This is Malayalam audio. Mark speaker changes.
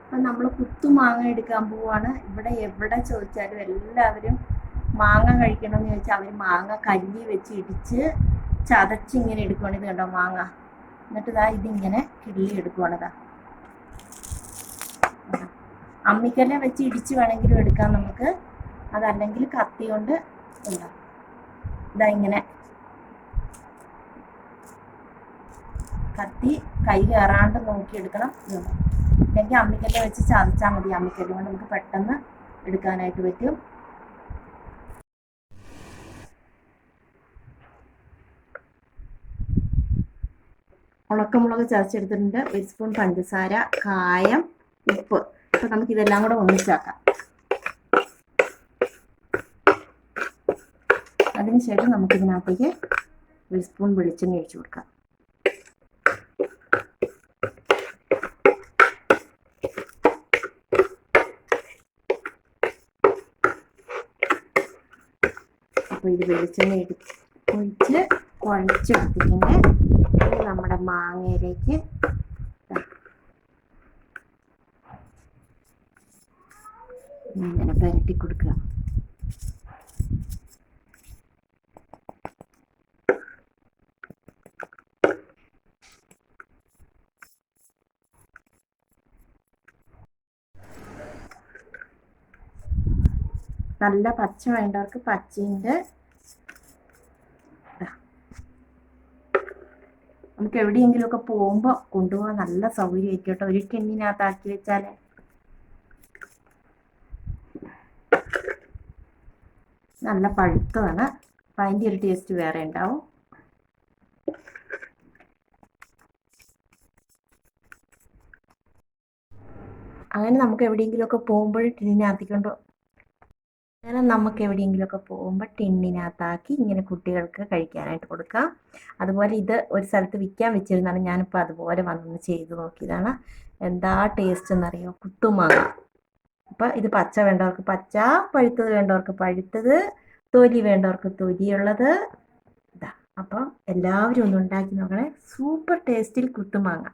Speaker 1: അപ്പം നമ്മൾ കുത്തുമാങ്ങ എടുക്കാൻ പോവാണ്. ഇവിടെ എവിടെ ചോദിച്ചാലും എല്ലാവരും മാങ്ങ കഴിക്കണമെന്ന് ചോദിച്ചാൽ അവർ മാങ്ങ കല്ലി വെച്ച് ഇടിച്ച് ചതച്ചിങ്ങനെ എടുക്കുവാണ്. ഇത് കണ്ടോ മാങ്ങ. എന്നിട്ട് ഇതാ ഇതിങ്ങനെ കിള്ളി എടുക്കുവാണിതാ. അമ്മിക്കല്ലെ വെച്ച് ഇടിച്ച് വേണമെങ്കിലും എടുക്കാം നമുക്ക്. അതല്ലെങ്കിൽ കത്തി കൊണ്ട് ഉണ്ടാവും. ഇതാ ഇങ്ങനെ കത്തി കൈ കയറാണ്ട് നോക്കിയെടുക്കണം. ഇല്ലെങ്കിൽ അമ്മിക്കല്ല് വെച്ച് ചതച്ചാൽ മതി. അമ്മിക്കല്ല് കൊണ്ട് നമുക്ക് പെട്ടെന്ന് എടുക്കാനായിട്ട് പറ്റും. ഉണക്കമുളക് ചതച്ചെടുത്തിട്ടുണ്ട്. 1 സ്പൂൺ പഞ്ചസാര, കായം, ഉപ്പ്. അപ്പം നമുക്ക് ഇതെല്ലാം കൂടെ ഒന്നിച്ചാക്കാം. അതിനുശേഷം നമുക്കിതിനകത്തേക്ക് 1 സ്പൂൺ വെളിച്ചെണ്ണ ഒഴിച്ചു കൊടുക്കാം. അപ്പോൾ ഇത് വെളിച്ചെണ്ണ ഒഴിച്ച് കുഴച്ചെടുത്തിട്ടുണ്ട്. നമ്മുടെ മാങ്ങയിലേക്ക് ഇങ്ങനെ പുരട്ടി കൊടുക്കുക. നല്ല പച്ച വേണ്ടവർക്ക് പച്ചയുണ്ട്. നമുക്ക് എവിടെയെങ്കിലുമൊക്കെ പോകുമ്പോൾ കൊണ്ടുപോകാൻ നല്ല സൗകര്യമായിരിക്കും കേട്ടോ. ഒരു ടിന്നിനകത്താക്കി വെച്ചാൽ നല്ല പഴുത്തതാണ്. അപ്പം അതിൻ്റെ ഒരു ടേസ്റ്റ് വേറെ ഉണ്ടാവും. അങ്ങനെ നമുക്ക് എവിടെയെങ്കിലുമൊക്കെ പോകുമ്പോൾ ടിന്നിനകത്താക്കി ഇങ്ങനെ കുട്ടികൾക്ക് കഴിക്കാനായിട്ട് കൊടുക്കാം. അതുപോലെ ഇത് ഒരു സ്ഥലത്ത് വിൽക്കാൻ വെച്ചിരുന്നാണ്. ഞാനിപ്പോൾ അതുപോലെ വന്ന് ചെയ്ത് നോക്കിയതാണ്. എന്താ ടേസ്റ്റ് എന്നറിയോ? കുത്തുമാങ്ങ. അപ്പം ഇത് പച്ച വേണ്ടവർക്ക് പച്ച, പഴുത്തത് വേണ്ടവർക്ക് പഴുത്തത്, തൊലി വേണ്ടവർക്ക് തൊലിയുള്ളത്. ഇതാ. അപ്പം എല്ലാവരും ഒന്ന് ഉണ്ടാക്കി നോക്കണേ. സൂപ്പർ ടേസ്റ്റിൽ കുത്തുമാങ്ങ.